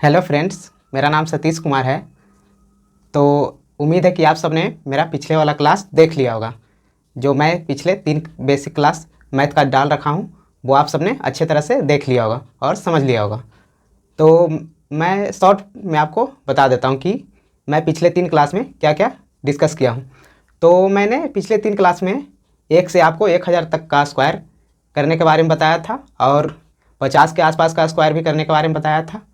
Hello friends, मेरा नाम सतीश कुमार है। तो उम्मीद है कि आप सबने मेरा पिछले वाला क्लास देख लिया होगा। जो मैं पिछले 3 बेसिक क्लास मैथ का डाल रखा हूँ वो आप सबने अच्छे तरह से देख लिया होगा और समझ लिया होगा। तो मैं शॉर्ट में आपको बता देता हूँ कि मैं पिछले 3 क्लास में क्या क्या डिस्कस किया हूँ। तो मैंने पिछले 3 क्लास में 1 से आपको 1000 तक का स्क्वायर करने के बारे में बताया था और 50 के आसपास का स्क्वायर भी करने के बारे में बताया था।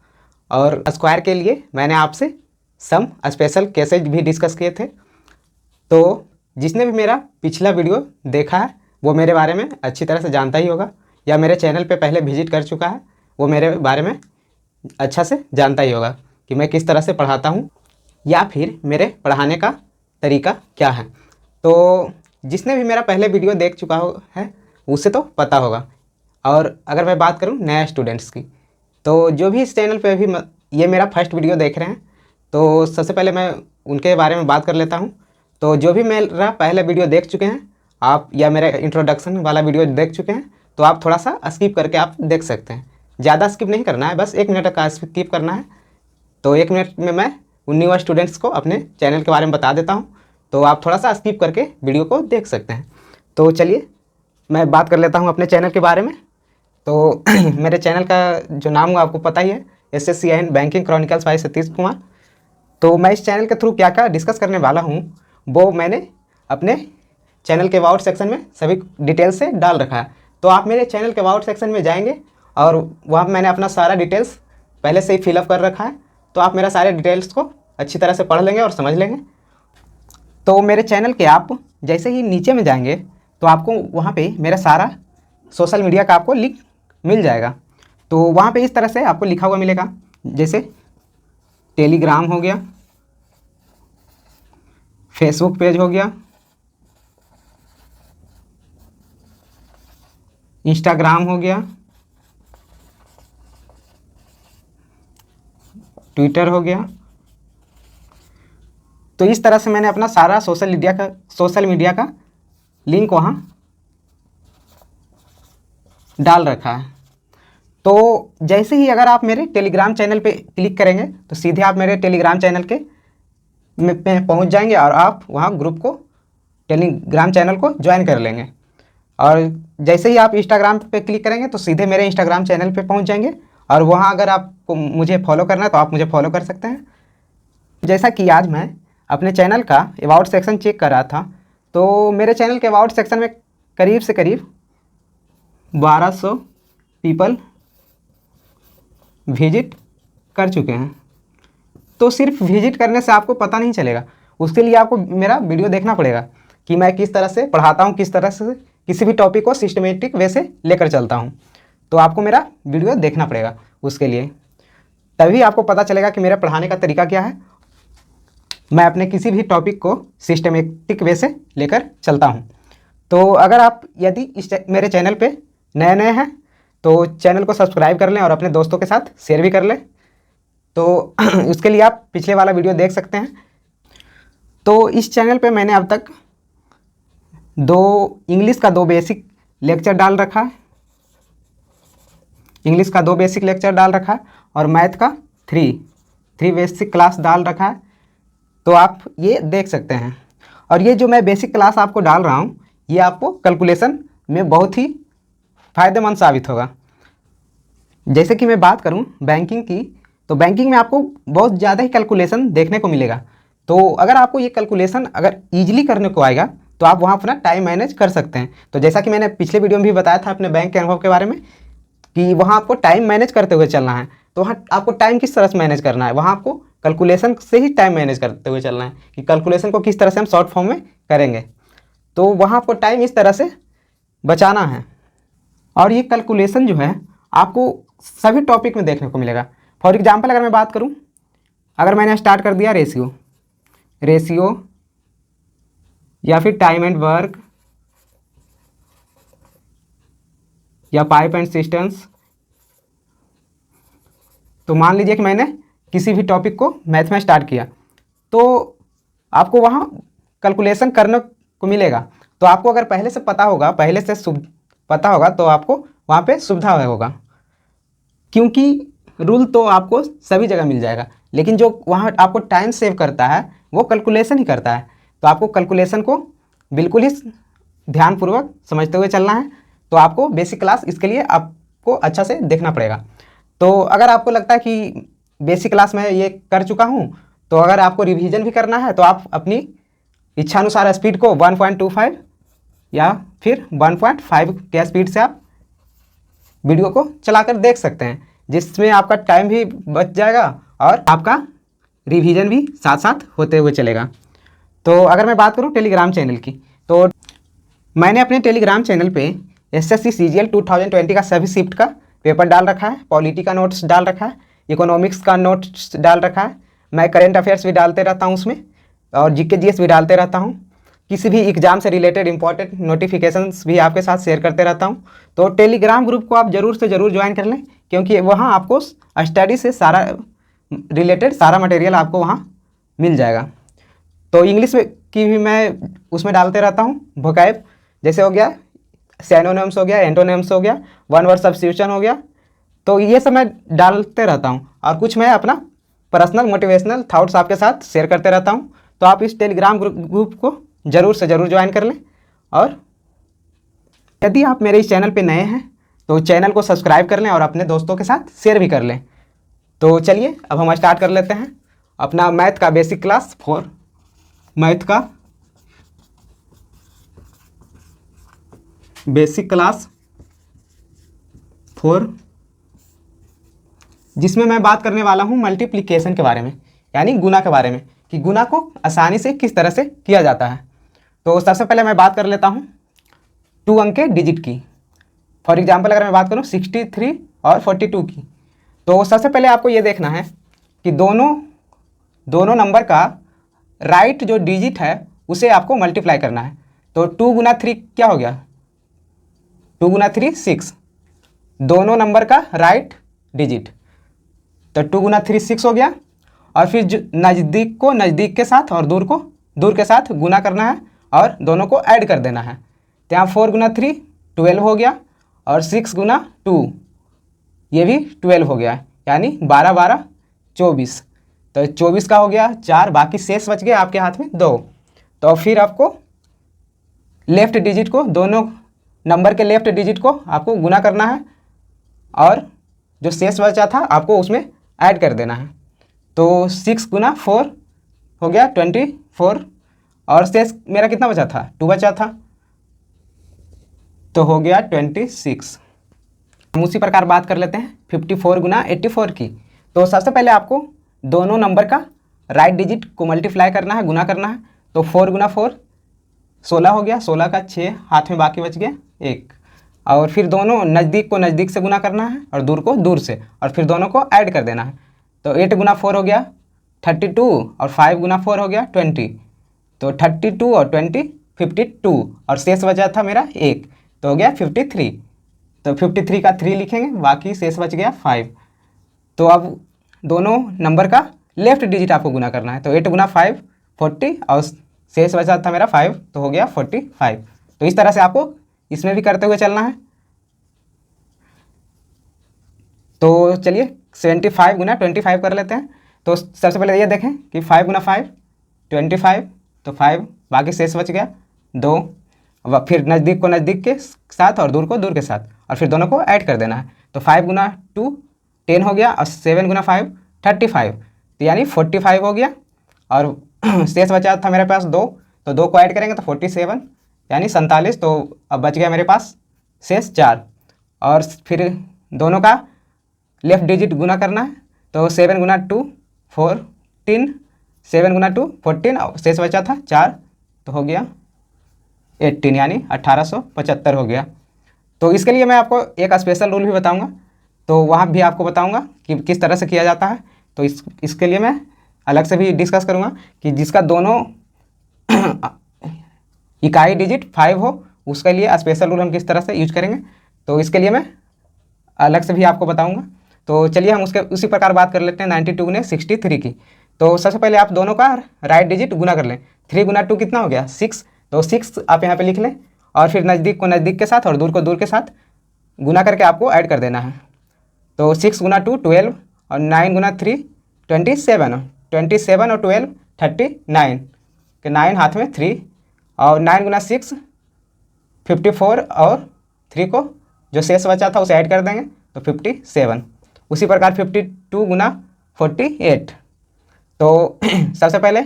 और स्क्वायर के लिए मैंने आपसे सम स्पेशल केसेज भी डिस्कस किए थे। तो जिसने भी मेरा पिछला वीडियो देखा है वो मेरे बारे में अच्छी तरह से जानता ही होगा, या मेरे चैनल पे पहले विजिट कर चुका है वो मेरे बारे में अच्छा से जानता ही होगा कि मैं किस तरह से पढ़ाता हूँ या फिर मेरे पढ़ाने का तरीका क्या है। तो जिसने भी मेरा पहले वीडियो देख चुका है उसे तो पता होगा। और अगर मैं बात करूँ नया स्टूडेंट्स की, तो जो भी इस चैनल पे अभी ये मेरा फर्स्ट वीडियो देख रहे हैं तो सबसे पहले मैं उनके बारे में बात कर लेता हूँ। तो जो भी मेरा पहला वीडियो देख चुके हैं आप, या मेरा इंट्रोडक्शन वाला वीडियो देख चुके हैं, तो आप थोड़ा सा स्किप करके आप देख सकते हैं। ज़्यादा स्किप नहीं करना है, बस 1 मिनट का स्किप करना है। तो 1 मिनट में मैं उन न्यू स्टूडेंट्स को अपने चैनल के बारे में बता देता हूँ, तो आप थोड़ा सा स्किप करके वीडियो को देख सकते हैं। तो चलिए मैं बात कर लेता हूँ अपने चैनल के बारे में। तो मेरे चैनल का जो नाम हुआ आपको पता ही है, SSCIN banking chronicles by Satish Kumar. तो मैं इस चैनल के थ्रू क्या क्या डिस्कस करने वाला हूँ वो मैंने अपने चैनल के अबाउट सेक्शन में सभी डिटेल्स से डाल रखा है। तो आप मेरे चैनल के अबाउट सेक्शन में जाएंगे और वहाँ पर मैंने अपना सारा डिटेल्स पहले से ही फिलअप कर रखा है। तो आप मेरा सारे डिटेल्स को अच्छी तरह से पढ़ लेंगे और समझ लेंगे। तो मेरे चैनल के आप जैसे ही नीचे में जाएंगे तो आपको वहाँ पे मेरा सारा सोशल मीडिया का आपको लिंक मिल जाएगा। तो वहाँ पे इस तरह से आपको लिखा हुआ मिलेगा, जैसे टेलीग्राम हो गया, फेसबुक पेज हो गया, इंस्टाग्राम हो गया, ट्विटर हो गया। तो इस तरह से मैंने अपना सारा सोशल मीडिया का लिंक वहाँ डाल रखा है। तो जैसे ही अगर आप मेरे टेलीग्राम चैनल पे क्लिक करेंगे तो सीधे आप मेरे टेलीग्राम चैनल के में पहुंच जाएंगे और आप वहां ग्रुप को, टेलीग्राम चैनल को ज्वाइन कर लेंगे। और जैसे ही आप इंस्टाग्राम पे क्लिक करेंगे तो सीधे मेरे इंस्टाग्राम चैनल पे पहुंच जाएंगे और वहां अगर आपको मुझे फॉलो करना है तो आप मुझे फॉलो कर सकते हैं। जैसा कि आज मैं अपने चैनल का अबाउट सेक्शन चेक कर रहा था, तो मेरे चैनल के अबाउट सेक्शन में करीब से करीब 1200 पीपल विजिट कर चुके हैं। तो सिर्फ विजिट करने से आपको पता नहीं चलेगा, उसके लिए आपको मेरा वीडियो देखना पड़ेगा कि मैं किस तरह से पढ़ाता हूँ, किस तरह से किसी भी टॉपिक को सिस्टमेटिक वे से लेकर चलता हूँ। तो आपको मेरा वीडियो देखना पड़ेगा उसके लिए, तभी आपको पता चलेगा कि मेरा पढ़ाने का तरीका क्या है। मैं अपने किसी भी टॉपिक को सिस्टमेटिक वे से लेकर चलता हूँ। तो अगर आप यदि मेरे चैनल पर नए हैं तो चैनल को सब्सक्राइब कर लें और अपने दोस्तों के साथ शेयर भी कर लें। तो उसके लिए आप पिछले वाला वीडियो देख सकते हैं। तो इस चैनल पे मैंने अब तक इंग्लिश का 2 बेसिक लेक्चर डाल रखा है, इंग्लिश का 2 बेसिक लेक्चर डाल रखा है और मैथ का 3 बेसिक क्लास डाल रखा है। तो आप ये देख सकते हैं। और ये जो मैं बेसिक क्लास आपको डाल रहा हूँ ये आपको कैलकुलेशन में बहुत ही फ़ायदेमंद साबित होगा। जैसे कि मैं बात करूँ बैंकिंग की, तो बैंकिंग में आपको बहुत ज़्यादा ही कैलकुलेशन देखने को मिलेगा। तो अगर आपको ये कैलकुलेशन अगर ईजिली करने को आएगा तो आप वहाँ अपना टाइम मैनेज कर सकते हैं। तो जैसा कि मैंने पिछले वीडियो में भी बताया था अपने बैंक के अनुभव के बारे में कि वहाँ आपको टाइम मैनेज करते हुए चलना है। तो वहाँ आपको टाइम किस तरह से मैनेज करना है, वहाँ आपको कैलकुलेशन से ही टाइम मैनेज करते हुए चलना है कि कैलकुलेशन को किस तरह से हम शॉर्ट फॉर्म में करेंगे। तो वहाँ आपको टाइम इस तरह से बचाना है। और ये कैलकुलेशन जो है आपको सभी टॉपिक में देखने को मिलेगा। फॉर एग्जाम्पल अगर मैं बात करूं, अगर मैंने स्टार्ट कर दिया रेशियो या फिर टाइम एंड वर्क या पाइप एंड सिस्टम्स, तो मान लीजिए कि मैंने किसी भी टॉपिक को मैथ में स्टार्ट किया तो आपको वहाँ कैलकुलेशन करने को मिलेगा। तो आपको अगर पहले से पता होगा, पता होगा तो आपको वहाँ पे सुविधा होगा। क्योंकि रूल तो आपको सभी जगह मिल जाएगा, लेकिन जो वहाँ आपको टाइम सेव करता है वो कैलकुलेशन ही करता है। तो आपको कैलकुलेशन को बिल्कुल ही ध्यानपूर्वक समझते हुए चलना है। तो आपको बेसिक क्लास इसके लिए आपको अच्छा से देखना पड़ेगा। तो अगर आपको लगता है कि बेसिक क्लास में ये कर चुका हूँ, तो अगर आपको रिवीजन भी करना है तो आप अपनी इच्छानुसार स्पीड को 1.25 या फिर 1.5 के स्पीड से आप वीडियो को चलाकर देख सकते हैं, जिसमें आपका टाइम भी बच जाएगा और आपका रिवीजन भी साथ साथ होते हुए चलेगा। तो अगर मैं बात करूं टेलीग्राम चैनल की, तो मैंने अपने टेलीग्राम चैनल पे एसएससी सीजीएल 2020 का सभी शिफ्ट का पेपर डाल रखा है, पॉलिटी का नोट्स डाल रखा है, इकोनॉमिक्स का नोट्स डाल रखा है, मैं करेंट अफेयर्स भी डालते रहता हूँ उसमें, और जीके जीएस भी डालते रहता हूँ। किसी भी एग्ज़ाम से रिलेटेड इंपॉर्टेंट नोटिफिकेशंस भी आपके साथ शेयर करते रहता हूँ। तो टेलीग्राम ग्रुप को आप ज़रूर से ज़रूर ज्वाइन कर लें, क्योंकि वहाँ आपको स्टडी से सारा रिलेटेड सारा मटेरियल आपको वहाँ मिल जाएगा। तो इंग्लिश की भी मैं उसमें डालते रहता हूँ, वोकैब जैसे हो गया, सिनोनिम्स हो गया, एंटोनिम्स हो गया, वन वर्ड सब्स्टिट्यूशन हो गया, तो ये सब मैं डालते रहता हूँ। और कुछ मैं अपना पर्सनल मोटिवेशनल थाट्स आपके साथ शेयर करते रहता हूँ। तो आप इस टेलीग्राम ग्रुप को ज़रूर से ज़रूर ज्वाइन कर लें। और यदि आप मेरे इस चैनल पे नए हैं तो चैनल को सब्सक्राइब कर लें और अपने दोस्तों के साथ शेयर भी कर लें। तो चलिए अब हम स्टार्ट कर लेते हैं अपना मैथ का बेसिक क्लास 4, मैथ का बेसिक क्लास 4, जिसमें मैं बात करने वाला हूँ मल्टीप्लिकेशन के बारे में, यानी गुना के बारे में, कि गुना को आसानी से किस तरह से किया जाता है। तो सबसे पहले मैं बात कर लेता हूँ 2 अंक के डिजिट की। फॉर एग्जांपल अगर मैं बात करूँ 63 और 42 की, तो सबसे पहले आपको ये देखना है कि दोनों नंबर का राइट जो डिजिट है उसे आपको मल्टीप्लाई करना है। तो 2 गुना 3 क्या हो गया, 2 गुना 3 6, दोनों नंबर का राइट डिजिट, तो 2 गुना 3 6 हो गया। और फिर जो नज़दीक को नज़दीक के साथ और दूर को दूर के साथ गुना करना है और दोनों को ऐड कर देना है। तो यहाँ 4 गुना 3 12 हो गया, और 6 गुना 2 ये भी 12 हो गया, यानी 12 12 24। तो 24 का हो गया 4, बाकी शेष बच गया आपके हाथ में 2। तो फिर आपको लेफ्ट डिजिट को, दोनों नंबर के लेफ्ट डिजिट को आपको गुना करना है और जो शेष बचा था आपको उसमें ऐड कर देना है। तो 6 गुना 4 हो गया 24, और शेष मेरा कितना बचा था, 2 बचा था, तो हो गया 26। हम उसी प्रकार बात कर लेते हैं 54 गुना 84 की। तो सबसे पहले आपको दोनों नंबर का राइट डिजिट को मल्टीप्लाई करना है, गुना करना है। तो 4 गुना 4 16 हो गया, 16 का 6 हाथ में बाकी बच गया 1, और फिर दोनों नज़दीक को नज़दीक से गुना करना है और दूर को दूर से, और फिर दोनों को ऐड कर देना है। तो 8 गुना 4 हो गया 32, और 5 गुना 4 हो गया 20, तो 32 और 20 52, और शेष बचा था मेरा 1, तो हो गया 53। तो 53 का 3 लिखेंगे, बाकी शेष बच गया 5। तो अब दोनों नंबर का लेफ्ट डिजिट आपको गुना करना है। तो 8 गुना 5 40, और शेष बचा था मेरा 5, तो हो गया 45। तो इस तरह से आपको इसमें भी करते हुए चलना है। तो चलिए 75 गुना 25 कर लेते हैं। तो सबसे पहले ये देखें कि 5 गुना 5 25, तो 5, बाकी शेष बच गया 2, फिर नज़दीक को नज़दीक के साथ और दूर को दूर के साथ, और फिर दोनों को ऐड कर देना है। तो 5 गुना 2 10 हो गया, और 7 गुना 5 35, तो यानी 45 हो गया, और शेष बचा था मेरे पास 2, तो 2 को ऐड करेंगे तो 47 यानी 47। तो अब बच गया मेरे पास शेष 4, और फिर दोनों का लेफ्ट डिजिट गुना करना है। तो 7 गुना 2 14, 7 गुना 2 14, और शेष बचा था 4, तो हो गया 18 यानी 1875 हो गया। तो इसके लिए मैं आपको एक स्पेशल रूल भी बताऊंगा, तो वहाँ भी आपको बताऊंगा कि किस तरह से किया जाता है। तो इसके लिए मैं अलग से भी डिस्कस करूंगा कि जिसका दोनों इकाई डिजिट 5 हो, उसके लिए स्पेशल रूल हम किस तरह से यूज करेंगे, तो इसके लिए मैं अलग से भी आपको बताऊंगा। तो चलिए हम उसी प्रकार बात कर लेते हैं 92 गुने 63 की। तो सबसे पहले आप दोनों का राइट डिजिट गुना कर लें। 3 गुना 2 कितना हो गया 6, तो 6 आप यहाँ पे लिख लें, और फिर नज़दीक को नज़दीक के साथ और दूर को दूर के साथ गुना करके आपको ऐड कर देना है। तो 6 गुना 2 12, और 9 गुना 3 27, 27 और 12 39 के 9 हाथ में 3 और 9 गुना 6 54 और 3 को जो शेष बचा था उसे ऐड कर देंगे तो 57। उसी प्रकार 52 गुना 48, तो सबसे पहले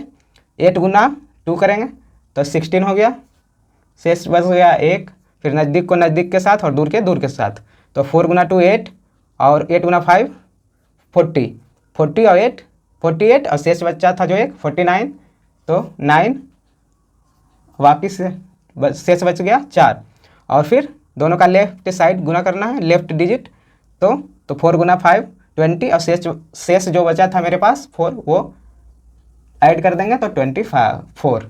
8 गुना 2 करेंगे तो 16 हो गया, शेष बच गया 1, फिर नज़दीक को नज़दीक के साथ और दूर के साथ, तो 4 गुना 2 8 और 8 गुना 5 40, 40 और 8 48 और शेष बचा था जो एक 49, तो 9 वापिस शेष बच गया 4, और फिर दोनों का लेफ्ट साइड गुना करना है, लेफ्ट डिजिट, तो 4 गुना 5 20 और शेष जो बचा था मेरे पास 4 वो ऐड कर देंगे तो 24,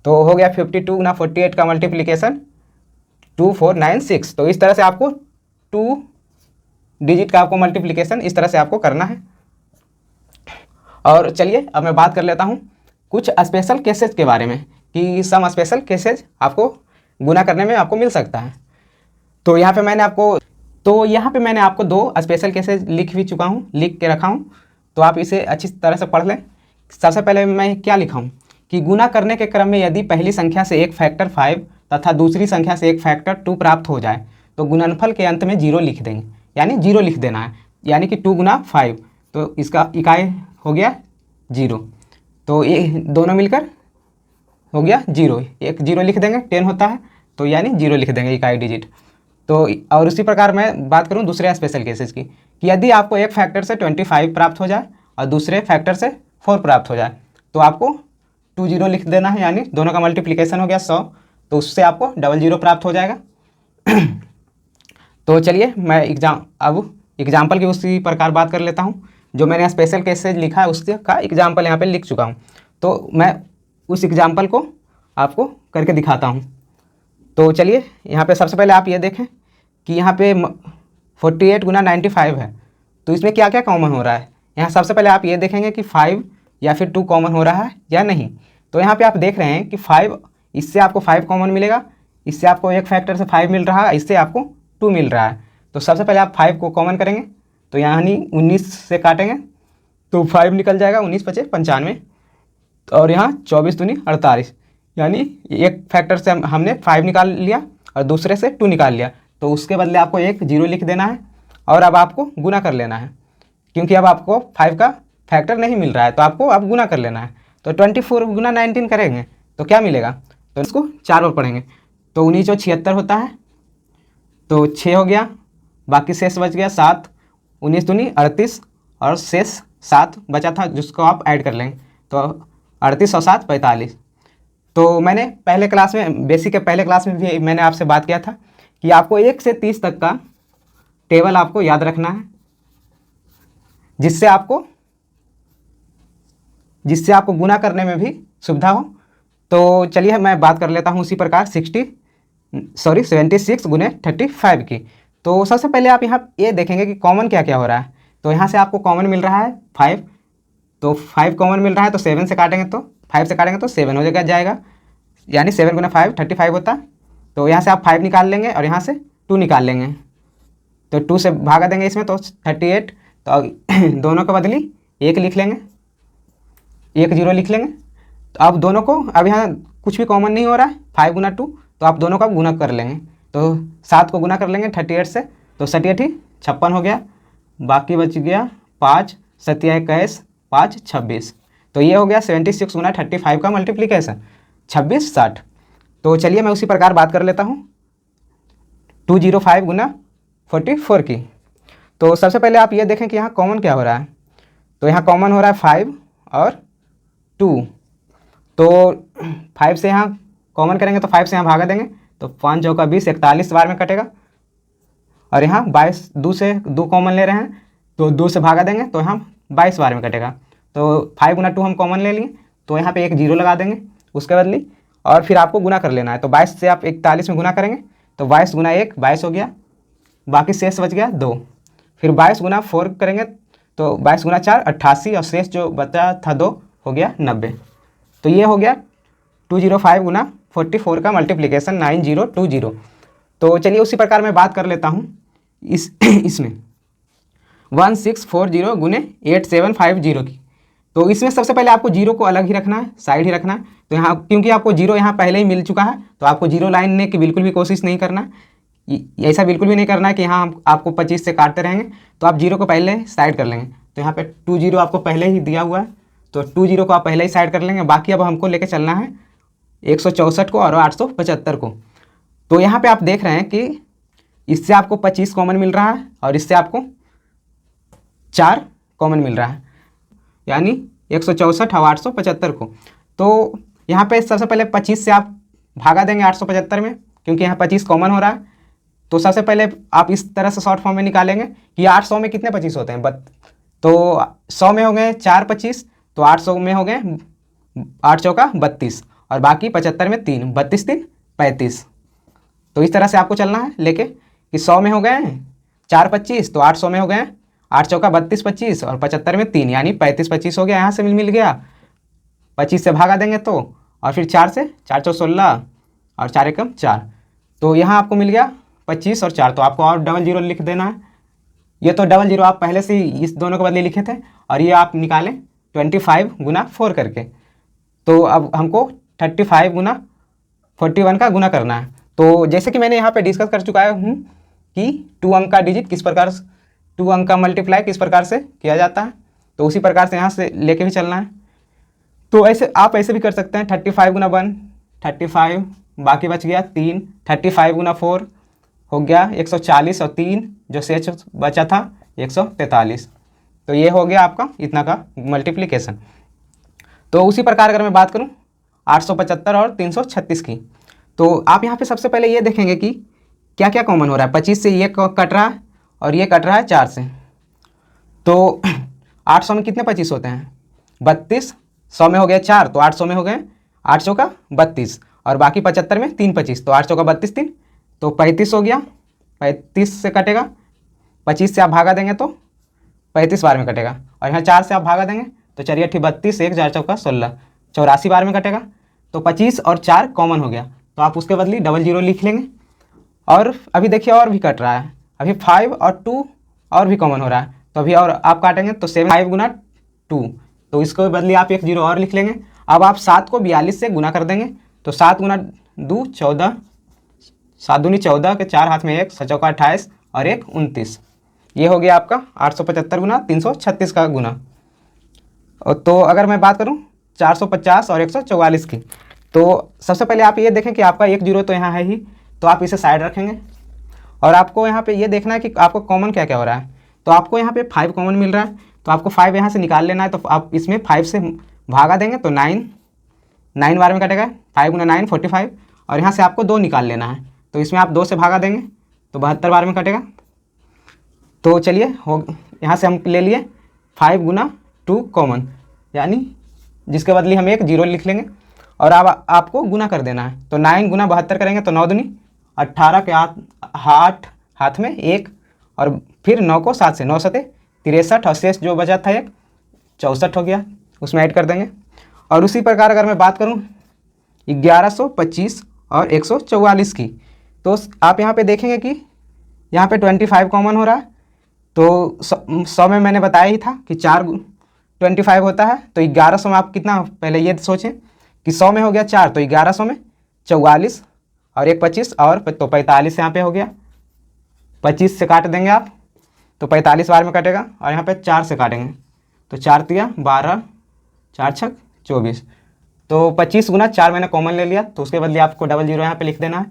तो हो गया 52 गुना 48 का मल्टीप्लिकेशन 2496। तो इस तरह से आपको 2 डिजिट का आपको मल्टीप्लिकेशन इस तरह से आपको करना है। और चलिए अब मैं बात कर लेता हूँ कुछ स्पेशल केसेज के बारे में कि सम स्पेशल केसेज आपको गुना करने में आपको मिल सकता है। तो यहाँ पे मैंने आपको 2 स्पेशल केसेज लिख के रखा हूँ, तो आप इसे अच्छी तरह से पढ़ लें। सबसे पहले मैं क्या लिखा हूँ कि गुना करने के क्रम में यदि पहली संख्या से एक फैक्टर 5 तथा दूसरी संख्या से एक फैक्टर 2 प्राप्त हो जाए तो गुणनफल के अंत में 0 लिख देंगे, यानी 0 लिख देना है, यानी कि 2 गुना 5, तो इसका इकाई हो गया 0, तो ये दोनों मिलकर हो गया 0, एक 0 लिख देंगे, 10 होता है तो यानी 0 लिख देंगे इकाई डिजिट। तो और उसी प्रकार मैं बात करूं दूसरे स्पेशल केसेस की कि यदि आपको एक फैक्टर से 25 प्राप्त हो जाए और दूसरे फैक्टर से 4 प्राप्त हो जाए तो आपको 2 0 लिख देना है, यानी दोनों का मल्टीप्लिकेशन हो गया 100, तो उससे आपको 00 प्राप्त हो जाएगा। तो चलिए मैं एग्जाम्पल की उसी प्रकार बात कर लेता हूँ, जो मैंने स्पेशल केसेज लिखा है उसका एग्जाम्पल यहाँ पे लिख चुका हूँ, तो मैं उस एग्जाम्पल को आपको करके दिखाता हूँ। तो चलिए यहाँ पे सबसे पहले आप ये देखें कि यहाँ पे 48 गुना 95 है, तो इसमें क्या क्या कॉमन हो रहा है। यहाँ सबसे पहले आप ये देखेंगे कि 5 या फिर 2 कॉमन हो रहा है या नहीं। तो यहाँ पे आप देख रहे हैं कि 5, इससे आपको 5 कॉमन मिलेगा, इससे आपको एक फैक्टर से 5 मिल रहा है, इससे आपको 2 मिल रहा है। तो सबसे पहले आप 5 को कॉमन करेंगे, तो यानी 19 से काटेंगे तो 5 निकल जाएगा, 19 5 95, और यहाँ 24 दूनी 48, यानी एक फैक्टर से हमने 5 निकाल लिया और दूसरे से 2 निकाल लिया, तो उसके बदले आपको एक 0 लिख देना है और अब आपको गुना कर लेना है, क्योंकि अब आपको 5 का फैक्टर नहीं मिल रहा है, तो आपको अब गुना कर लेना है। तो 24 गुना 19 करेंगे तो क्या मिलेगा, तो इसको 4 बार पढ़ेंगे, तो 19 76 होता है, तो 6 हो गया, बाकी शेष बच गया 7, 19 दूनी 38 और शेष 7 बचा था जिसको आप ऐड कर लेंगे, तो 38 और 7 45। तो मैंने पहले क्लास में बेसिक के पहले क्लास में भी मैंने आपसे बात किया था कि आपको 1 से 30 तक का टेबल आपको याद रखना है, जिससे आपको गुना करने में भी सुविधा हो। तो चलिए मैं बात कर लेता हूँ उसी प्रकार 76 गुने 35 की। तो सबसे पहले आप यहाँ ये देखेंगे कि कॉमन क्या क्या हो रहा है। तो यहाँ से आपको कॉमन मिल रहा है 5, तो 5 कॉमन मिल रहा है, तो 7 से काटेंगे तो 5 से काटेंगे तो 7 हो जाएगा, यानी 7 गुना 5 35 होता है। तो यहाँ से आप 5 निकाल लेंगे और यहाँ से 2 निकाल लेंगे, तो 2 से भागा देंगे इसमें तो 38, तो दोनों के बदली 1 लिख लेंगे, 1 0 लिख लेंगे। तो अब दोनों को, अब यहाँ कुछ भी कॉमन नहीं हो रहा है, 5 गुना 2, तो आप दोनों का गुना कर लेंगे, तो 7 को गुना कर लेंगे 38 से, तो 37 56 हो गया, बाकी बच गया 5 7 21 5 26, तो ये हो गया 76 गुना 35 का मल्टीप्लिकेशन 26 60। तो चलिए मैं उसी प्रकार बात कर लेता हूँ 205 गुना 44 की। तो सबसे पहले आप ये देखें कि यहाँ कॉमन क्या हो रहा है। तो यहाँ कॉमन हो रहा है 5 और 2, तो 5 से यहाँ कॉमन करेंगे तो 5 से यहाँ भागा देंगे, तो 5 चौका 20 41 बार में कटेगा, और यहाँ 22 2 से 2 कॉमन ले रहे हैं तो 2 से भागा देंगे तो यहाँ 22 बार में कटेगा। तो 5 गुना 2 हम कॉमन ले लिए, तो यहाँ पे एक 0 लगा देंगे उसके बदली, और फिर आपको गुना कर लेना है। तो 22 से आप 41 में गुना करेंगे तो 22 गुना 1 22 हो गया, बाकी शेष बच गया 2, फिर 22 गुना 4 करेंगे तो 22 गुना 4 88, और शेष जो बचा था 2 हो गया 90। तो ये हो गया 205 गुना 44 का मल्टीप्लिकेशन 9020। तो चलिए उसी प्रकार मैं बात कर लेता हूँ इसमें 1640 गुने 8750 की। तो इसमें सबसे पहले आपको जीरो को अलग ही रखना है, साइड ही रखना है। तो यहाँ क्योंकि आपको जीरो यहाँ पहले ही मिल चुका है, तो आपको जीरो लाइन ने की बिल्कुल भी कोशिश नहीं करना। ऐसा बिल्कुल भी नहीं करना है कि यहाँ हम आपको 25 से काटते रहेंगे। तो आप जीरो को पहले साइड कर लेंगे। तो यहाँ पे 20 आपको पहले ही दिया हुआ है, तो 20 को आप पहले ही साइड कर लेंगे। बाकी अब हमको लेके चलना है 164 को और 875 को। तो यहाँ पे आप देख रहे हैं कि इससे आपको 25 कॉमन मिल रहा है और इससे आपको 4 कॉमन मिल रहा है, यानी 164 और 875 को। तो यहाँ पे सबसे पहले 25 से आप भागा देंगे 875 में, क्योंकि यहाँ 25 कॉमन हो रहा है। तो सबसे पहले आप इस तरह से शॉर्ट फॉर्म में निकालेंगे कि 800 में कितने 25 होते हैं, तो 100 में हो गए 4 25, तो 800 में हो गए 8 चौका 32 और बाकी 75 में 3, 32 3 35। तो इस तरह से आपको चलना है लेके कि 100 में हो गए 4 25, तो 800 में हो गए 8 चौका 32 25 और 75 में 3, यानी 35 25 हो गया। यहाँ से मिल गया 25 से भागा देंगे तो, और फिर 4 से 4 चौ 16 और 4 एकम 4, तो यहाँ आपको मिल गया 25 और 4। तो आपको और डबल जीरो लिख देना है। ये तो डबल जीरो आप पहले से ही इस दोनों के बदले लिखे थे, और ये आप निकालें 25 गुना 4 करके। तो अब हमको 35 गुना 41 का गुना करना है। तो जैसे कि मैंने यहाँ पे डिस्कस कर चुका हूँ कि 2 अंक का डिजिट किस प्रकार से, 2 अंक का मल्टीप्लाई किस प्रकार से किया जाता है, तो उसी प्रकार से यहाँ से लेके भी चलना है। तो ऐसे आप ऐसे भी कर सकते हैं 35 गुना 1 35, बाकी बच गया 3, 35 गुना 4 हो गया 140 और 3 जो शेष बचा था 143। तो ये हो गया आपका इतना का मल्टीप्लिकेशन। तो उसी प्रकार अगर मैं बात करूं 875 और 336 की, तो आप यहाँ पे सबसे पहले ये देखेंगे कि क्या क्या कॉमन हो रहा है। 25 से ये कट रहा है और ये कट रहा है 4 से। तो 800 में कितने 25 होते हैं 32, 100 में हो गया 4, तो 800 में हो गए 8 चौका 32 और बाकी 75 में 3 25, तो 8 चौका 32 3, तो 35 हो गया। 35 से कटेगा, 25 से आप भागा देंगे तो 35 बार में कटेगा, और यहाँ 4 से आप भागा देंगे तो 4 8 32 1 4 चौका 16, 84 बार में कटेगा। तो 25 और 4 कॉमन हो गया, तो आप उसके बदले डबल जीरो लिख लेंगे। और अभी देखिए और भी कट रहा है, अभी 5 और 2 और भी कॉमन हो रहा है, तो अभी और आप काटेंगे तो 5 गुना 2, तो इसको बदले आप एक जीरो और लिख लेंगे। अब आप 7 को 42 से गुना कर देंगे, तो 7 गुना 2 14, 7 दूनी 14 के 4 हाथ में 1, 7 चौका 28 और 1 29। ये हो गया आपका 875 गुना 336 का गुना। तो अगर मैं बात करूं 450 और 144 की, तो सबसे पहले आप ये देखें कि आपका एक जीरो तो यहाँ है ही, तो आप इसे साइड रखेंगे। और आपको यहाँ पे ये देखना है कि आपको कॉमन क्या क्या हो रहा है। तो आपको यहाँ पे 5 कॉमन मिल रहा है, तो आपको 5 यहाँ से निकाल लेना है। तो आप इसमें 5 से भागा देंगे तो 9 बार में कटेगा, 5 गुना 9 45, और यहाँ से आपको 2 निकाल लेना है, तो इसमें आप 2 से भागा देंगे तो 72 बार में कटेगा। तो चलिए हो, यहाँ से हम ले लिए 5 गुना 2 कॉमन, यानी जिसके बदले हम एक जीरो लिख लेंगे। और अब आपको गुना कर देना है, तो 9 गुना 72 करेंगे तो 9 दूनी 18 के हाथ में 1, और फिर 9 को 7 से 9 सते 63, और शेष जो बचा था 1 64 हो गया, उसमें ऐड कर देंगे। और उसी प्रकार अगर मैं बात करूं 1125 और 144 की, तो आप यहाँ पे देखेंगे कि यहाँ पे 25 कॉमन हो रहा है। तो 100 में मैंने बताया ही था कि 4 25 होता है, तो 1100 में आप कितना, पहले ये सोचें कि 100 में हो गया 4, तो 1100 में 44 और 1 25 और तो 45 यहाँ पे हो गया। 25 से काट देंगे आप तो 45 बार में कटेगा, और यहाँ पे 4 से काटेंगे तो 4 तिया 12, 4 छक 24, तो 25 गुना 4 मैंने कॉमन ले लिया, तो उसके बदले आपको डबल जीरो यहाँ पे लिख देना है।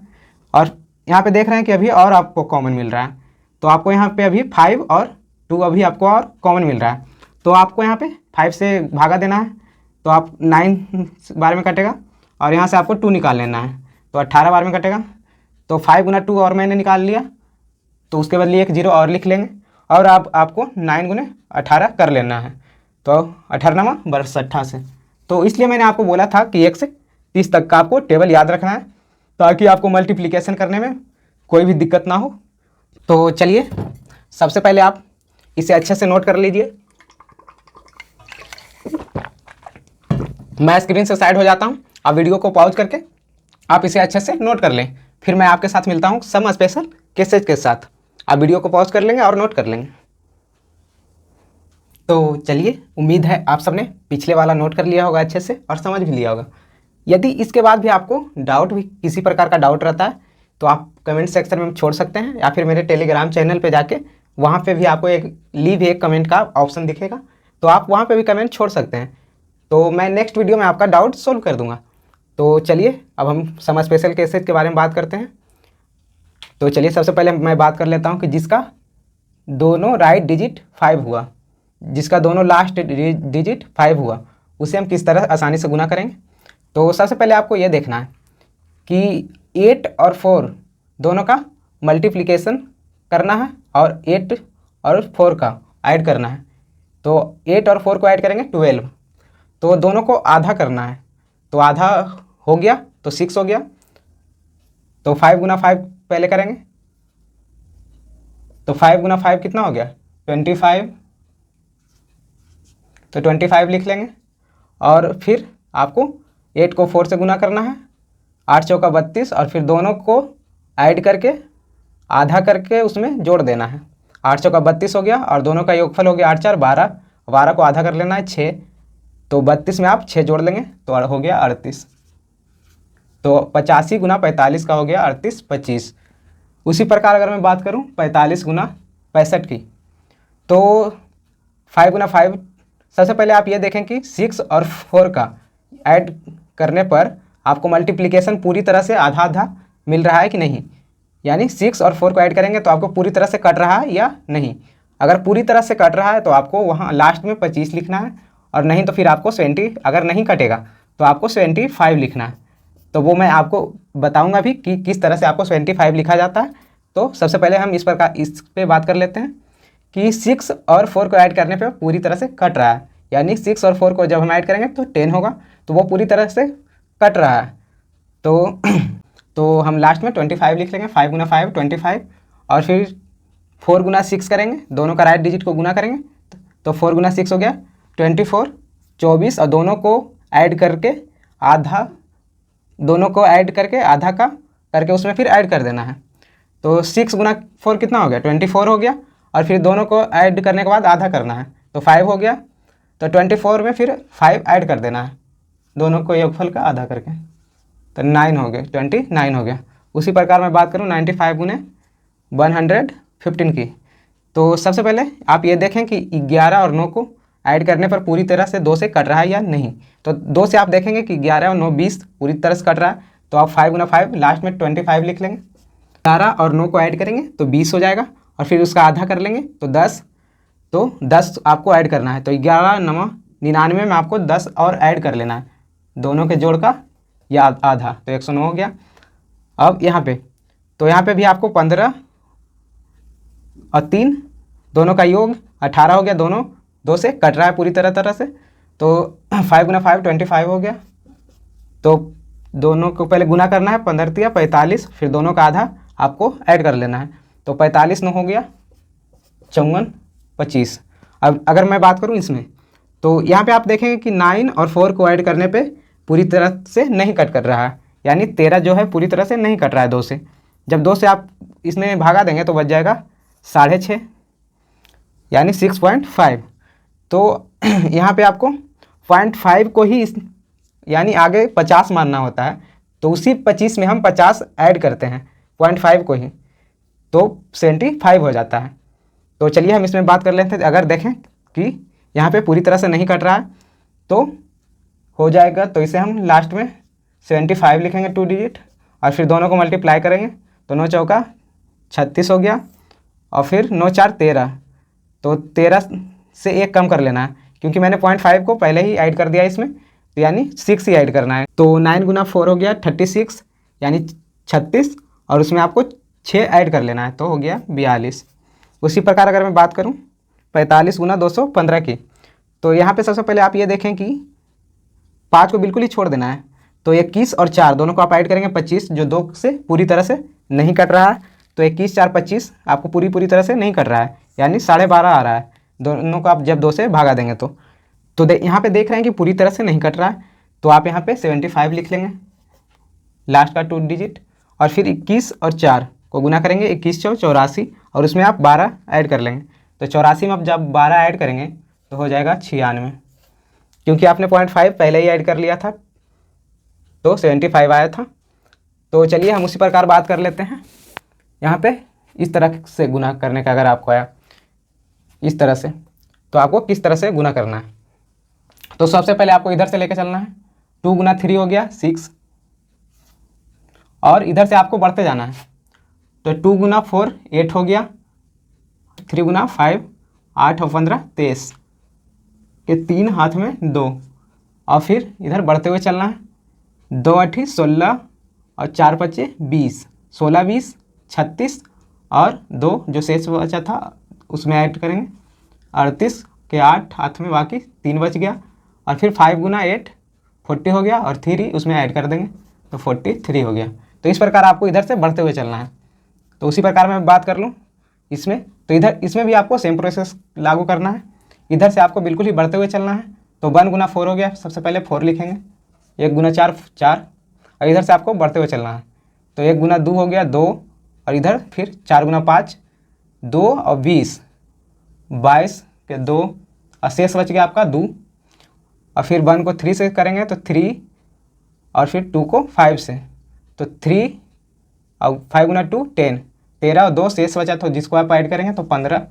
और यहाँ पे देख रहे हैं कि अभी और आपको कॉमन मिल रहा है, तो आपको यहाँ पे अभी 5 और 2 अभी आपको और कॉमन मिल रहा है, तो आपको यहाँ पे 5 से भागा देना है, तो आप 9 बार में कटेगा, और यहाँ से आपको 2 निकाल लेना है, तो 18 बार में कटेगा। तो 5 गुना 2 और मैंने निकाल लिया, तो उसके बदले एक जीरो और लिख लेंगे, और आपको 9 गुने 18 कर लेना है, तो 18 62 से। तो इसलिए मैंने आपको बोला था कि 1 से 30 तक का आपको टेबल याद रखना है, ताकि आपको मल्टीप्लिकेशन करने में कोई भी दिक्कत ना हो। तो चलिए सबसे पहले आप इसे अच्छे से नोट कर लीजिए। मैं स्क्रीन से साइड हो जाता हूँ, आप वीडियो को पॉज करके आप इसे अच्छे से नोट कर लें, फिर मैं आपके साथ मिलता हूँ सम स्पेशल केसेज के साथ। आप वीडियो को पॉज कर लेंगे और नोट कर लेंगे। तो चलिए, उम्मीद है आप सबने पिछले वाला नोट कर लिया होगा अच्छे से और समझ भी लिया होगा। यदि इसके बाद भी आपको डाउट भी किसी प्रकार का डाउट रहता है तो आप कमेंट सेक्शन में छोड़ सकते हैं, या फिर मेरे टेलीग्राम चैनल पे जाके वहाँ पे भी आपको एक लीव एक कमेंट का ऑप्शन दिखेगा, तो आप वहाँ पे भी कमेंट छोड़ सकते हैं। तो मैं नेक्स्ट वीडियो में आपका डाउट सोल्व कर दूँगा। तो चलिए, अब हम सम स्पेशल केसेस के बारे में बात करते हैं। तो चलिए, सबसे पहले मैं बात कर लेता हूँ कि जिसका दोनों राइट डिजिट 5 हुआ, जिसका दोनों लास्ट डिजिट 5 हुआ, उसे हम किस तरह आसानी से गुना करेंगे। तो सबसे पहले आपको ये देखना है कि 8 और 4 दोनों का मल्टीप्लिकेशन करना है और 8 और 4 का ऐड करना है। तो 8 और 4 को ऐड करेंगे 12, तो दोनों को आधा करना है। तो आधा हो गया तो 6 हो गया। तो 5 गुना 5 पहले करेंगे, तो 5 गुना 5 कितना हो गया 25। तो 25 लिख लेंगे। और फिर आपको 8 को 4 से गुना करना है, 8 चौका 32, और फिर दोनों को ऐड करके आधा करके उसमें जोड़ देना है। 8 चौका 32 हो गया और दोनों का योगफल हो गया 8 4 12, 12 को आधा कर लेना है 6। तो 32 में आप 6 जोड़ लेंगे तो हो गया 38। तो 85 गुना 45 का हो गया 38 25। उसी प्रकार अगर मैं बात करूं 45 गुना 65 की, तो 5 गुना 5, सबसे पहले आप ये देखें कि 6 और 4 का ऐड करने पर आपको मल्टीप्लिकेशन पूरी तरह से आधा आधा मिल रहा है कि नहीं, यानी 6 और 4 को ऐड करेंगे तो आपको पूरी तरह से कट रहा है या नहीं। अगर पूरी तरह से कट रहा है तो आपको वहाँ लास्ट में 25 लिखना है, और नहीं तो फिर आपको 70, अगर नहीं कटेगा तो आपको 75 लिखना है। तो वो मैं आपको बताऊंगा भी कि किस तरह से आपको 75 लिखा जाता है। तो सबसे पहले हम इस पे बात कर लेते हैं कि 6 और 4 को ऐड करने पे पूरी तरह से कट रहा है, यानी 6 और 4 को जब हम ऐड करेंगे तो 10 होगा, तो वो पूरी तरह से कट रहा है। तो हम लास्ट में 25 लिख लेंगे। 5 गुना 5 25, और फिर 4 गुना 6 करेंगे, दोनों का राइट डिजिट को गुना करेंगे। तो 4 गुना 6 हो गया 24 24, और दोनों को ऐड करके आधा, दोनों को ऐड करके आधा का करके उसमें फिर ऐड कर देना है। तो 6 गुना 4 कितना हो गया 24 हो गया, और फिर दोनों को ऐड करने के बाद आधा करना है तो 5 हो गया। तो 24 में फिर 5 ऐड कर देना है, दोनों को योगफल का आधा करके, तो 9 हो गया 29 हो गया। उसी प्रकार मैं बात करूँ 95 गुने 115 की, तो सबसे पहले आप ये देखें कि 11 और 9 को ऐड करने पर पूरी तरह से 2 से कट रहा है या नहीं। तो 2 से आप देखेंगे कि 11 और 9 20 पूरी तरह से कट रहा है, तो आप 5 गुना 5 लास्ट में 25 लिख लेंगे। 11 और 9 को ऐड करेंगे तो 20 हो जाएगा, और फिर उसका आधा कर लेंगे तो 10। तो 10 आपको ऐड करना है, तो 11 9 99 में आपको 10 और ऐड कर लेना है, दोनों के जोड़ का या आधा, तो 109 हो गया। अब यहाँ पे भी आपको 15 और 3 दोनों का योग 18 हो गया, दोनों 2 से कट रहा है पूरी तरह से। तो 5 गुना 5 25 हो गया। तो दोनों को पहले गुना करना है, 15 तिया 45, फिर दोनों का आधा आपको ऐड कर लेना है। तो 45 9 हो गया 54 25। अब अगर मैं बात करूँ इसमें, तो यहाँ पे आप देखेंगे कि 9 और 4 को ऐड करने पे पूरी तरह से नहीं कट कर रहा है, यानी 13 जो है पूरी तरह से नहीं कट रहा है 2 से। जब 2 से आप इसमें भागा देंगे तो बच जाएगा 6.5, यानी 6.5। तो यहाँ पे आपको 0.5 को ही यानी आगे 50 मानना होता है, तो उसी 25 में हम 50 ऐड करते हैं 0.5 को ही, तो 75 हो जाता है। तो चलिए हम इसमें बात कर लेते हैं। अगर देखें कि यहाँ पे पूरी तरह से नहीं कट रहा है तो हो जाएगा, तो इसे हम लास्ट में 75 लिखेंगे 2 डिजिट, और फिर दोनों को मल्टीप्लाई करेंगे तो 9 चौका 36 हो गया, और फिर 9 4 13, तो 13 से 1 कम कर लेना है, क्योंकि मैंने 0.5 को पहले ही ऐड कर दिया इसमें, तो यानी 6 ही ऐड करना है। तो 9 गुना 4 हो गया 36, यानी 36, और उसमें आपको 6 ऐड कर लेना है, तो हो गया 42। उसी प्रकार अगर मैं बात करूं 45 गुना 215 की, तो यहाँ पे सबसे पहले आप ये देखें कि 5 को बिल्कुल ही छोड़ देना है। तो 21 और 4 दोनों को आप ऐड करेंगे 25, जो 2 से पूरी तरह से नहीं कट रहा है। तो 21 4 25 आपको पूरी तरह से नहीं कट रहा है, यानी 12.5 आ रहा है, दोनों को आप जब 2 से भागा देंगे तो यहाँ पे देख रहे हैं कि पूरी तरह से नहीं कट रहा है, तो आप यहाँ पे 75 लिख लेंगे लास्ट का 2 डिजिट, और फिर 21 और 4 को गुना करेंगे, 21 4 84, और उसमें आप 12 ऐड कर लेंगे। तो 84 में आप जब 12 ऐड करेंगे तो हो जाएगा 96, क्योंकि आपने 0.5 पहले ही ऐड कर लिया था तो 75 आया था। तो चलिए हम उसी प्रकार बात कर लेते हैं यहाँ पे इस तरह से गुना करने का। अगर आपको आया इस तरह से, तो आपको किस तरह से गुना करना है। तो सबसे पहले आपको इधर से लेके चलना है। 2 गुना 3 हो गया 6, और इधर से आपको बढ़ते जाना है। तो 2 गुना 4 8 हो गया, 3 गुना 5 8 और 15 23 के 3 हाथ में 2, और फिर इधर बढ़ते हुए चलना है। 2 8 16 और 4 5 20, 16 20 36, और 2 जो शेष बचा था उसमें ऐड करेंगे 38 के 8 हाथ में, बाकी 3 बच गया। और फिर 5 गुना 8 40 हो गया, और 3 उसमें ऐड कर देंगे तो 43 हो गया। तो इस प्रकार आपको इधर से बढ़ते हुए चलना है। तो उसी प्रकार मैं बात कर लूँ इसमें, तो इधर इसमें भी आपको सेम प्रोसेस लागू करना है। इधर से आपको बिल्कुल ही बढ़ते हुए चलना है। तो 1 गुना 4 हो गया, सबसे पहले 4 लिखेंगे। 1 गुना 4 4, और इधर से आपको बढ़ते हुए चलना है। तो 1 गुना 2 हो गया 2, और इधर फिर 4 गुना 5 2 और 20 22 के 2, और शेष बच गया आपका 2। और फिर 1 को 3 से करेंगे तो 3, और फिर 2 को 5 से, तो 3 और 5 गुना 2 10, 13 और 2 शेष बचा, तो जिसको आप ऐड करेंगे तो 15,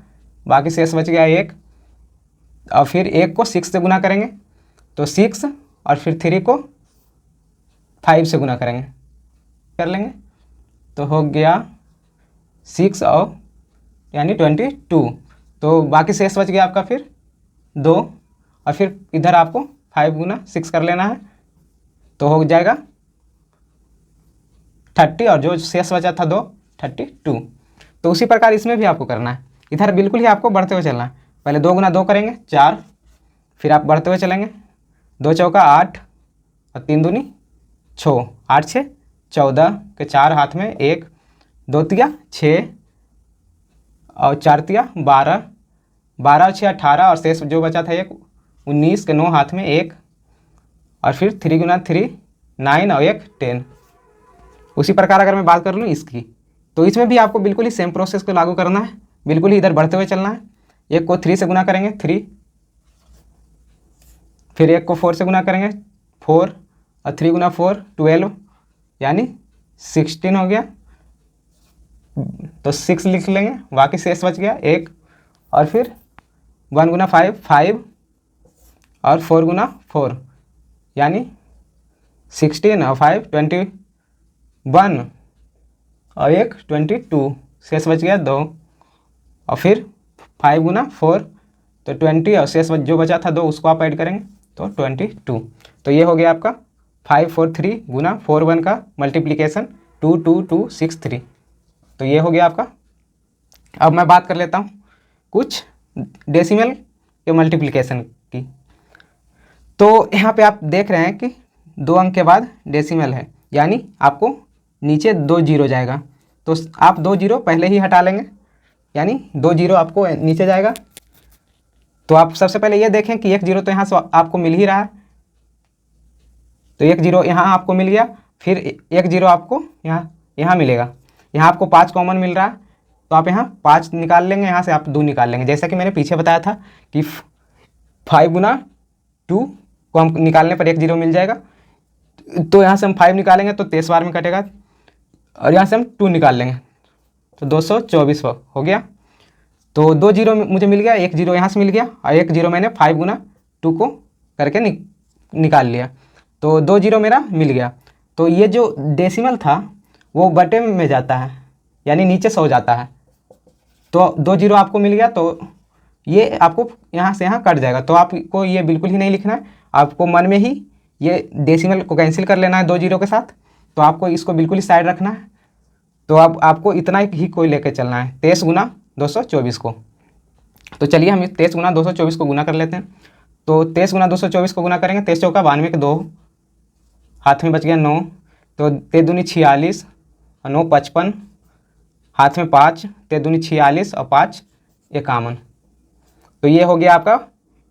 बाकी शेष बच गया 1। और फिर 1 को 6 से गुना करेंगे तो 6, और फिर 3 को 5 से गुना करेंगे कर लेंगे तो हो गया 6 और यानी 22। तो बाकी शेष बच गया आपका फिर 2, और फिर इधर आपको 5 गुना 6 कर लेना है तो हो जाएगा 30, और जो शेष बचा था 2 32। तो उसी प्रकार इसमें भी आपको करना है। इधर बिल्कुल ही आपको बढ़ते हुए चलना है। पहले 2 गुना 2 करेंगे 4, फिर आप बढ़ते हुए चलेंगे 2 चौका 8 और 3 दूनी 6, 8 6 14 के 4 हाथ में 1, 2 तिया 6 और 4 तिया 12, 12 और 6 18, और शेष जो बचा था 1 19 के 9 हाथ में 1, और फिर 3 गुना 3 9 और 1 10। उसी प्रकार अगर मैं बात कर लूँ इसकी, तो इसमें भी आपको बिल्कुल ही सेम प्रोसेस को लागू करना है। बिल्कुल ही इधर बढ़ते हुए चलना है। 1 को 3 से गुना करेंगे 3, फिर 1 को 4 से गुना करेंगे 4, और 3 गुना 4 12 यानी 16 हो गया, तो 6 लिख लेंगे, बाकी शेष बच गया 1। और फिर 1 गुना 5 5, और 4 गुना 4 यानी 16 और 5 21, और 1 22, शेष बच गया 2। और फिर 5 गुना 4 तो 20, और शेष जो बचा था 2 उसको आप ऐड करेंगे तो 22। तो ये हो गया आपका 5 4 3 गुना 4 1 का मल्टीप्लिकेशन 2 2 2 6 3। तो ये हो गया आपका। अब मैं बात कर लेता हूँ कुछ डेसिमल के मल्टीप्लिकेशन की। तो यहाँ पे आप देख रहे हैं कि 2 अंक के बाद डेसिमल है, यानी आपको नीचे 2 जीरो जाएगा। तो आप 2 जीरो पहले ही हटा लेंगे, यानी 2 जीरो आपको नीचे जाएगा। तो आप सबसे पहले ये देखें कि 1 जीरो तो यहाँ से आपको मिल ही रहा है, तो 1 जीरो यहाँ आपको मिल गया। फिर 1 जीरो आपको यहाँ मिलेगा। यहाँ आपको 5 कॉमन मिल रहा है, तो आप यहाँ 5 निकाल लेंगे, यहाँ से आप 2 निकाल लेंगे। जैसा कि मैंने पीछे बताया था कि 5 गुना 2 को हम निकालने पर 1 जीरो मिल जाएगा। तो यहाँ से हम 5 निकालेंगे तो 23 बार में कटेगा, और यहाँ से हम 2 निकाल लेंगे तो 224 हो गया। तो 2 जीरो मुझे मिल गया, 1 जीरो यहाँ से मिल गया, और 1 जीरो मैंने 5 गुना 2 को करके निकाल लिया, तो 2 जीरो मेरा मिल गया। तो ये जो डेसिमल था वो बटे में जाता है, यानी नीचे सो जाता है। तो 2 जीरो आपको मिल गया, तो ये आपको यहाँ से यहाँ कट जाएगा। तो आपको ये बिल्कुल ही नहीं लिखना है, आपको मन में ही ये डेसिमल को कैंसिल कर लेना है 2 जीरो के साथ। तो आपको इसको बिल्कुल ही साइड रखना है। तो अब आपको इतना ही कोई लेकर चलना है 23 गुना 224 को। तो चलिए हम 23 गुना 224 को गुना कर लेते हैं। तो 23 गुना 224 को गुना करेंगे, 23 चौका 92 के 2 हाथ में बच गया 9, तो 3 दूनी 46 और 9 55, हाथ में 5, 3 दूनी 46 और 5 51। तो ये हो गया आपका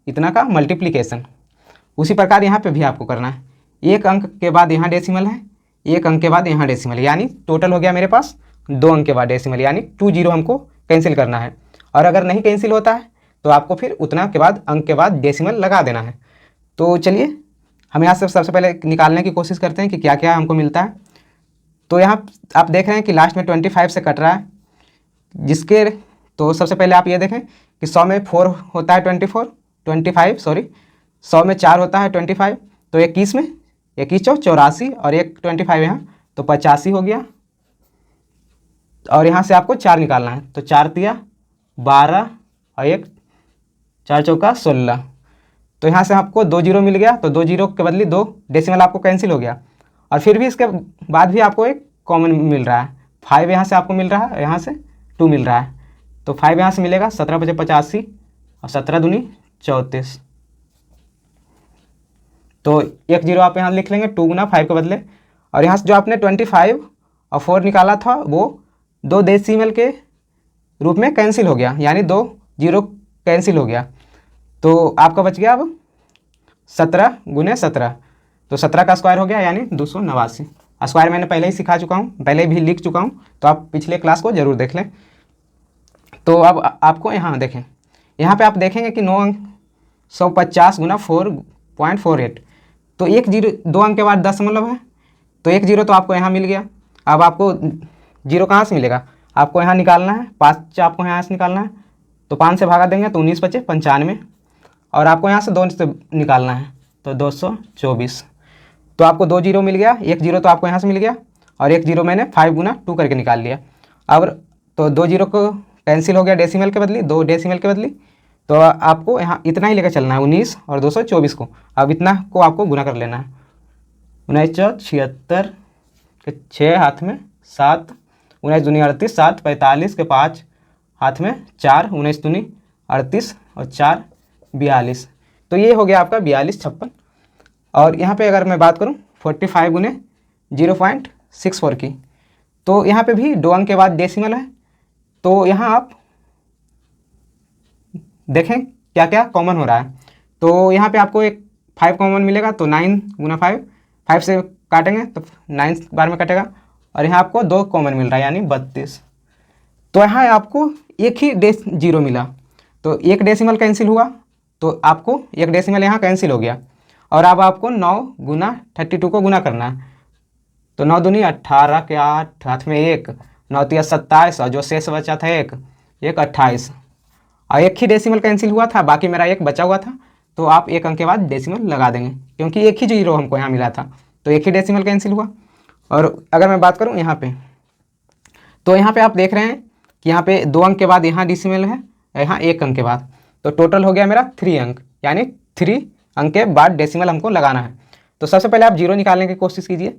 इतना का मल्टीप्लिकेशन। उसी प्रकार यहाँ पे भी आपको करना है। 1 अंक के बाद यहाँ डेसिमल है, 1 अंक के बाद यहाँ डेसिमल, यानी टोटल हो गया मेरे पास 2 अंक के बाद डेसिमल, यानी 2 जीरो हमको कैंसिल करना है। और अगर नहीं कैंसिल होता है तो आपको फिर उतना के बाद अंक के बाद डेसिमल लगा देना है। तो चलिए हम यहाँ से सबसे पहले निकालने की कोशिश करते हैं कि क्या क्या हमको मिलता है। तो यहाँ आप देख रहे हैं कि लास्ट में 25 से कट रहा है, जिसके तो सबसे पहले आप ये देखें कि 100 में 4 होता है 25 सॉरी, 100 में 4 होता है 25, तो 21 में 21 चौ 84 और एक 25 यहाँ तो 85 हो गया। और यहाँ से आपको 4 निकालना है, तो 4 तिया 12 और एक 4 चौका 16। तो यहाँ से आपको 2 जीरो मिल गया, तो 2 जीरो के बदले 2 डेसिमल आपको कैंसिल हो गया। और फिर भी इसके बाद भी आपको एक कॉमन मिल रहा है, 5 यहाँ से आपको मिल रहा है, यहाँ से 2 मिल रहा है, तो 5 यहाँ से मिलेगा, 17 बजे 85 और 17 दूनी 34। तो एक जीरो आप यहाँ लिख लेंगे 2 गुना 5 के बदले। और यहाँ से जो आपने 25 और 4 निकाला था वो 2 डेसिमल के रूप में कैंसिल हो गया, यानी 2 जीरो कैंसिल हो गया। तो आपका बच गया अब 17 गुने 17, तो 17 का स्क्वायर हो गया यानी 289। स्क्वायर मैंने पहले ही सिखा चुका हूँ, पहले भी लिख चुका हूँ, तो आप पिछले क्लास को ज़रूर देख लें। तो अब आपको यहाँ देखें, यहाँ पे आप देखेंगे कि 9 अंक 150 गुना 4.48, तो एक जीरो 2 अंक के बाद 10 है, तो एक जीरो तो आपको यहाँ मिल गया। अब आपको जीरो कहाँ से मिलेगा, आपको यहाँ निकालना है, 5 आपको यहाँ से निकालना है, तो 5 से भागा देंगे तो 19 बचे 95, और आपको यहाँ से 2 से निकालना है तो 224। तो आपको 2 जीरो मिल गया, एक जीरो तो आपको यहाँ से मिल गया, और एक जीरो मैंने 5 गुना 2 करके निकाल लिया। अब तो 2 जीरो को कैंसिल हो गया डेसिमल के बदली, 2 डेसिमल के बदली, तो आपको यहाँ इतना ही लेकर चलना है 19 और 224 को। अब इतना को आपको गुना कर लेना है, 1976 के 6 हाथ में 7, 19 दूनी 38, 7 45 के 5 हाथ में 4, 19 दूनी 38 और 4 42। तो ये हो गया आपका 4256। और यहाँ पे अगर मैं बात करूँ 45 गुने 0.64 की, तो यहाँ पे भी 2 अंक के बाद डेसिमल है, तो यहाँ आप देखें क्या क्या कॉमन हो रहा है। तो यहाँ पे आपको एक 5 कॉमन मिलेगा, तो 9 गुना 5, 5 से काटेंगे तो 9 बार में कटेगा, और यहाँ आपको 2 कॉमन मिल रहा है यानी 32। तो यहाँ आपको एक ही जीरो मिला, तो एक डेसिमल कैंसिल हुआ, तो आपको एक डेसिमल यहाँ कैंसिल हो गया। और अब आपको 9 गुना 32 को गुना करना है, तो 9 दूनी 18 के 8 हाथ में 1, 9 तिया 27 और जो शेष बचा था एक 28, और एक ही डेसिमल कैंसिल हुआ था, बाकी मेरा एक बचा हुआ था, तो आप एक अंक के बाद डेसिमल लगा देंगे क्योंकि एक ही जीरो हमको यहाँ मिला था, तो एक ही डेसिमल कैंसिल हुआ। और अगर मैं बात करूँ यहाँ पे, तो यहाँ पे आप देख रहे हैं कि यहाँ पे 2 अंक के बाद यहाँ डेसिमल है, यहाँ 1 अंक के बाद, तो टोटल हो गया मेरा 3 अंक, यानी 3 अंक के बाद डेसिमल हमको लगाना है। तो सबसे पहले आप जीरो निकालने की कोशिश कीजिए।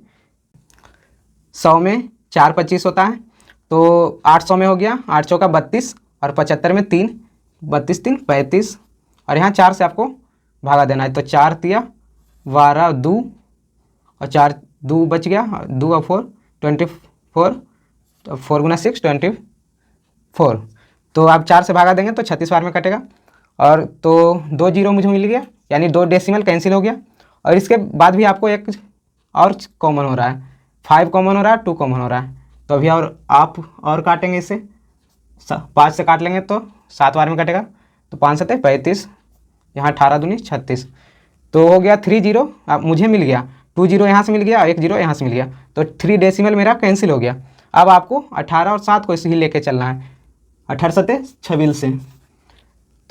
100 में 4 25 होता है, तो 800 में हो गया 8 चौका 32 और 75 में 3, 32 3 35, और यहाँ 4 से आपको भागा देना है, तो 4 तिया 12 2 और 4 2 बच गया, 2 और 4 24, तो 4 गुना 6 24, तो आप 4 से भागा देंगे तो 36 बार में कटेगा। और तो 2 जीरो मुझे मिल गया, यानी 2 डेसिमल कैंसिल हो गया। और इसके बाद भी आपको एक और कॉमन हो रहा है, 5 कॉमन हो रहा है, 2 कॉमन हो रहा है, तो अभी और आप और काटेंगे इसे, 5 से काट लेंगे तो 7 बार में कटेगा, तो 5 7 35, यहाँ 18 दूनी 36, तो हो गया 3 जीरो अब मुझे मिल गया, 2 जीरो यहाँ से मिल गया और 1 जीरो यहाँ से मिल गया, तो 3 डेसिमल मेरा कैंसिल हो गया। अब आपको 18 और 7 को इसे ही लेके चलना है, 18 7 26 से।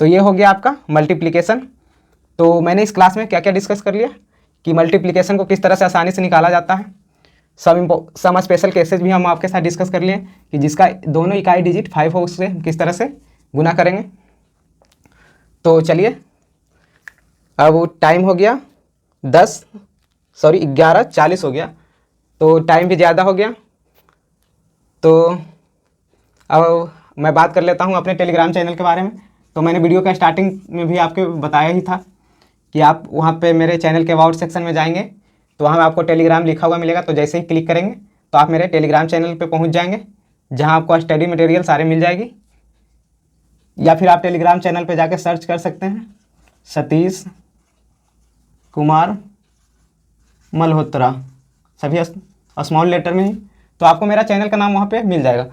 तो ये हो गया आपका मल्टीप्लिकेशन। तो मैंने इस क्लास में क्या क्या डिस्कस कर लिया कि मल्टीप्लिकेशन को किस तरह से आसानी से निकाला जाता है, सम स्पेशल केसेज भी हम आपके साथ डिस्कस कर लिए कि जिसका दोनों इकाई डिजिट 5 हो उससे किस तरह से गुना करेंगे। तो चलिए अब टाइम हो गया 11:40 हो गया, तो टाइम भी ज़्यादा हो गया। तो अब मैं बात कर लेता हूँ अपने टेलीग्राम चैनल के बारे में। तो मैंने वीडियो का स्टार्टिंग में भी आपको बताया ही था कि आप वहाँ पे मेरे चैनल के अबाउट सेक्शन में जाएंगे तो वहाँ आपको टेलीग्राम लिखा हुआ मिलेगा, तो जैसे ही क्लिक करेंगे तो आप मेरे टेलीग्राम चैनल पे पहुँच जाएंगे जहाँ आपको स्टडी मटेरियल सारे मिल जाएगी। या फिर आप टेलीग्राम चैनल पे जाके सर्च कर सकते हैं सतीश कुमार मल्होत्रा, सभी स्मॉल लेटर में ही, तो आपको मेरा चैनल का नाम वहाँ पे मिल जाएगा,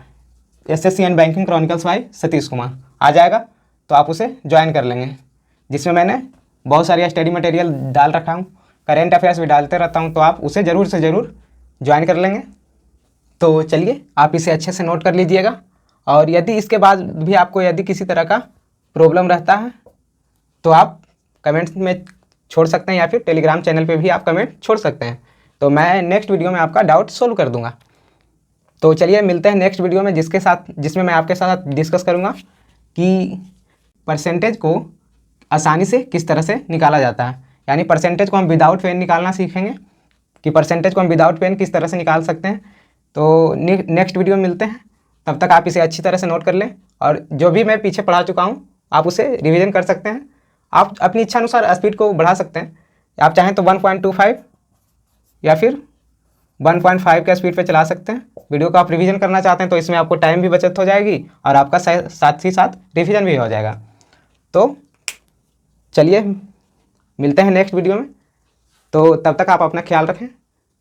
SSC and banking chronicles by Satish Kumar आ जाएगा। तो आप उसे ज्वाइन कर लेंगे, जिसमें मैंने बहुत सारी स्टडी मटेरियल डाल रखा हूँ, करेंट अफेयर्स भी डालते रहता हूँ, तो आप उसे ज़रूर से ज़रूर ज्वाइन कर लेंगे। तो चलिए आप इसे अच्छे से नोट कर लीजिएगा, और यदि इसके बाद भी आपको यदि किसी तरह का प्रॉब्लम रहता है तो आप कमेंट्स में छोड़ सकते हैं, या फिर टेलीग्राम चैनल पे भी आप कमेंट छोड़ सकते हैं, तो मैं नेक्स्ट वीडियो में आपका डाउट सोल्व कर दूंगा। तो चलिए मिलते हैं नेक्स्ट वीडियो में, जिसमें मैं आपके साथ डिस्कस करूंगा कि परसेंटेज को आसानी से किस तरह से निकाला जाता है, यानी परसेंटेज को हम विदाउट पेन निकालना सीखेंगे कि परसेंटेज को हम विदाउट पेन किस तरह से निकाल सकते हैं। तो नेक्स्ट वीडियो में मिलते हैं, तब तक आप इसे अच्छी तरह से नोट कर लें, और जो भी मैं पीछे पढ़ा चुका हूँ आप उसे रिवीजन कर सकते हैं। आप अपनी इच्छा अनुसार स्पीड को बढ़ा सकते हैं, आप चाहें तो 1.25 या फिर 1.5 के स्पीड पे चला सकते हैं। वीडियो को आप रिवीजन करना चाहते हैं तो इसमें आपको टाइम भी बचत हो जाएगी और आपका साथ ही साथ रिवीजन भी हो जाएगा। तो चलिए मिलते हैं नेक्स्ट वीडियो में, तो तब तक आप अपना ख्याल रखें,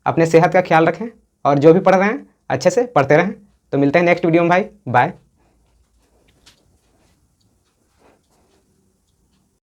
अपने सेहत का ख्याल रखें, और जो भी पढ़ रहे हैं अच्छे से पढ़ते रहें। तो मिलते हैं नेक्स्ट वीडियो में भाई, बाय।